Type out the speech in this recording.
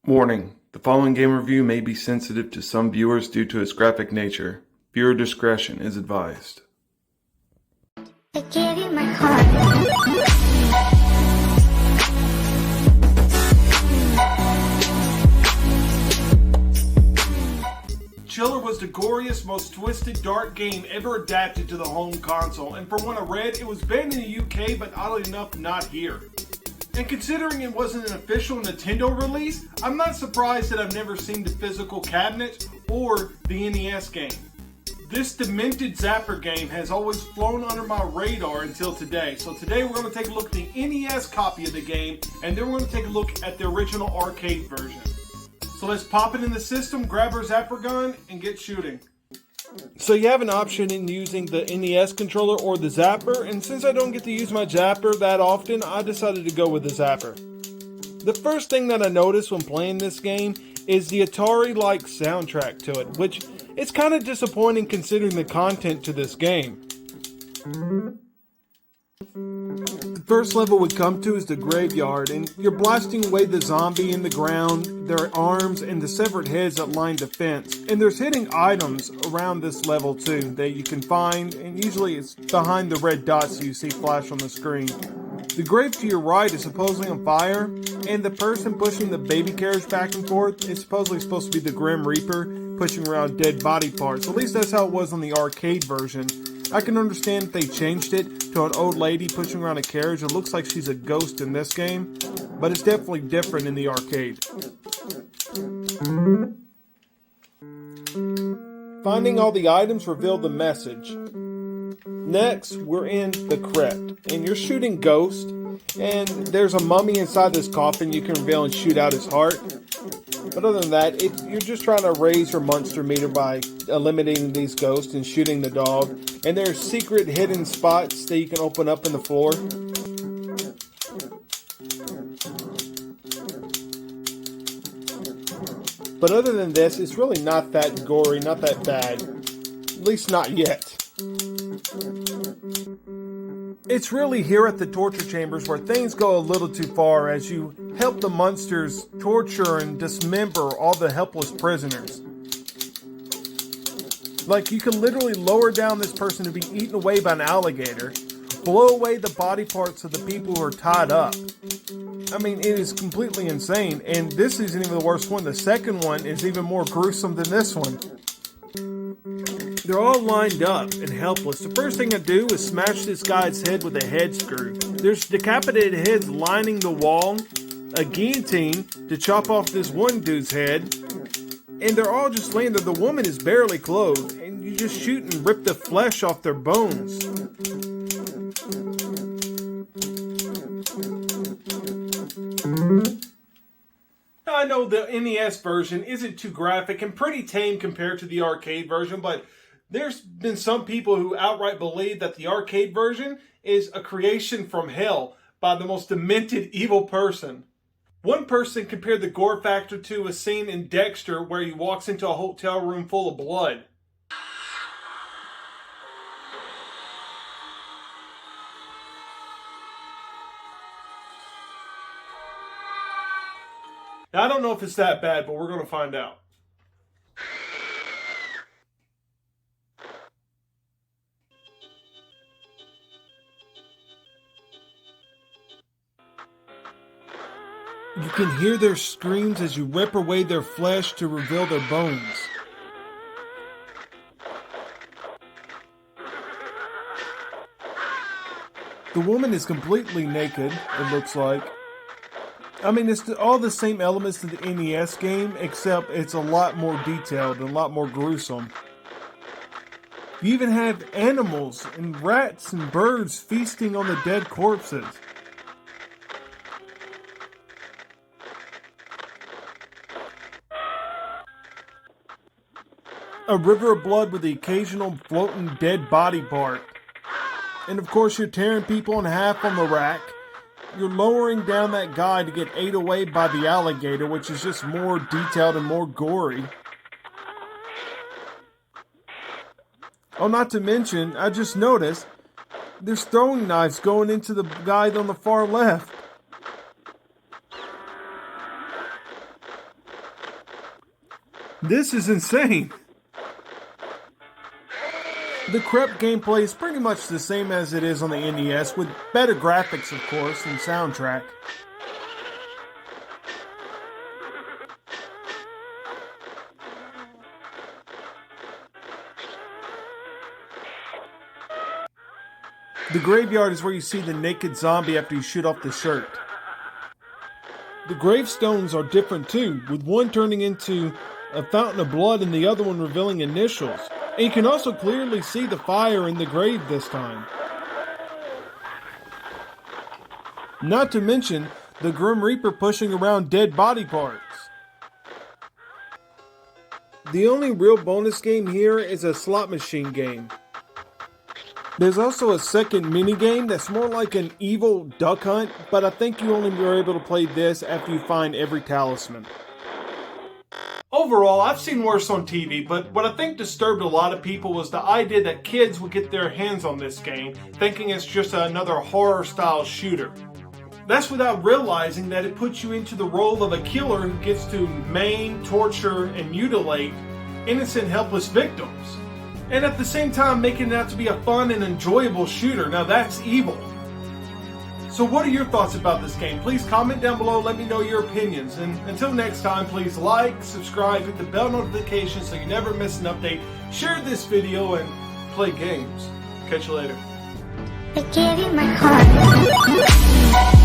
Warning: the following game review may be sensitive to some viewers due to its graphic nature. Viewer discretion is advised. I gave you my heart. Chiller was the goriest, most twisted, dark game ever adapted to the home console, and from what I read, it was banned in the UK, but oddly enough, not here. And considering it wasn't an official Nintendo release, I'm not surprised that I've never seen the physical cabinet or the NES game. This demented Zapper game has always flown under my radar until today. So today we're going to take a look at the NES copy of the game, and then we're going to take a look at the original arcade version. So let's pop it in the system, grab our Zapper gun, and get shooting. So you have an option in using the NES controller or the Zapper, and since I don't get to use my Zapper that often, I decided to go with the Zapper. The first thing that I noticed when playing this game is the Atari-like soundtrack to it, which is kind of disappointing considering the content to this game. The first level we come to is the graveyard, and you're blasting away the zombie in the ground, their arms, and the severed heads that line the fence. And there's hidden items around this level too that you can find, and usually it's behind the red dots you see flash on the screen. The grave to your right is supposedly on fire, and the person pushing the baby carriage back and forth is supposedly supposed to be the Grim Reaper pushing around dead body parts. At least that's how it was on the arcade version. I can understand if they changed it to an old lady pushing around a carriage. It looks like she's a ghost in this game, but it's definitely different in the arcade. Finding all the items reveal the message. Next, we're in the crypt, and you're shooting ghosts, and there's a mummy inside this coffin you can reveal and shoot out his heart. But other than that, you're just trying to raise your monster meter by eliminating these ghosts and shooting the dog. And there's secret hidden spots that you can open up in the floor. But other than this, it's really not that gory, not that bad. At least not yet. It's really here at the torture chambers where things go a little too far as you help the monsters torture and dismember all the helpless prisoners. Like, you can literally lower down this person to be eaten away by an alligator, blow away the body parts of the people who are tied up. I mean, it is completely insane, and this isn't even the worst one. The second one is even more gruesome than this one. They're all lined up and helpless. The first thing I do is smash this guy's head with a head screw. There's decapitated heads lining the wall, a guillotine to chop off this one dude's head, and they're all just laying there. The woman is barely clothed, and you just shoot and rip the flesh off their bones. I know the NES version isn't too graphic and pretty tame compared to the arcade version, but there's been some people who outright believe that the arcade version is a creation from hell by the most demented evil person. One person compared the gore factor to a scene in Dexter where he walks into a hotel room full of blood. Now, I don't know if it's that bad, but we're going to find out. You can hear their screams as you rip away their flesh to reveal their bones. The woman is completely naked, it looks like. I mean, it's all the same elements to the NES game, except it's a lot more detailed and a lot more gruesome. You even have animals and rats and birds feasting on the dead corpses. A river of blood with the occasional floating dead body part. And of course you're tearing people in half on the rack. You're lowering down that guy to get ate away by the alligator, which is just more detailed and more gory. Oh, not to mention, I just noticed, there's throwing knives going into the guy on the far left. This is insane. The Crep gameplay is pretty much the same as it is on the NES, with better graphics of course and soundtrack. The graveyard is where you see the naked zombie after you shoot off the shirt. The gravestones are different too, with one turning into a fountain of blood and the other one revealing initials. And you can also clearly see the fire in the grave this time. Not to mention the Grim Reaper pushing around dead body parts. The only real bonus game here is a slot machine game. There's also a second minigame that's more like an evil duck hunt, but I think you only are able to play this after you find every talisman. Overall, I've seen worse on TV, but what I think disturbed a lot of people was the idea that kids would get their hands on this game, thinking it's just another horror-style shooter. That's without realizing that it puts you into the role of a killer who gets to maim, torture, and mutilate innocent, helpless victims. And at the same time making it out to be a fun and enjoyable shooter. Now that's evil. So what are your thoughts about this game? Please comment down below, let me know your opinions. And until next time, please like, subscribe, hit the bell notification so you never miss an update. Share this video and play games. Catch you later. I gave you my heart.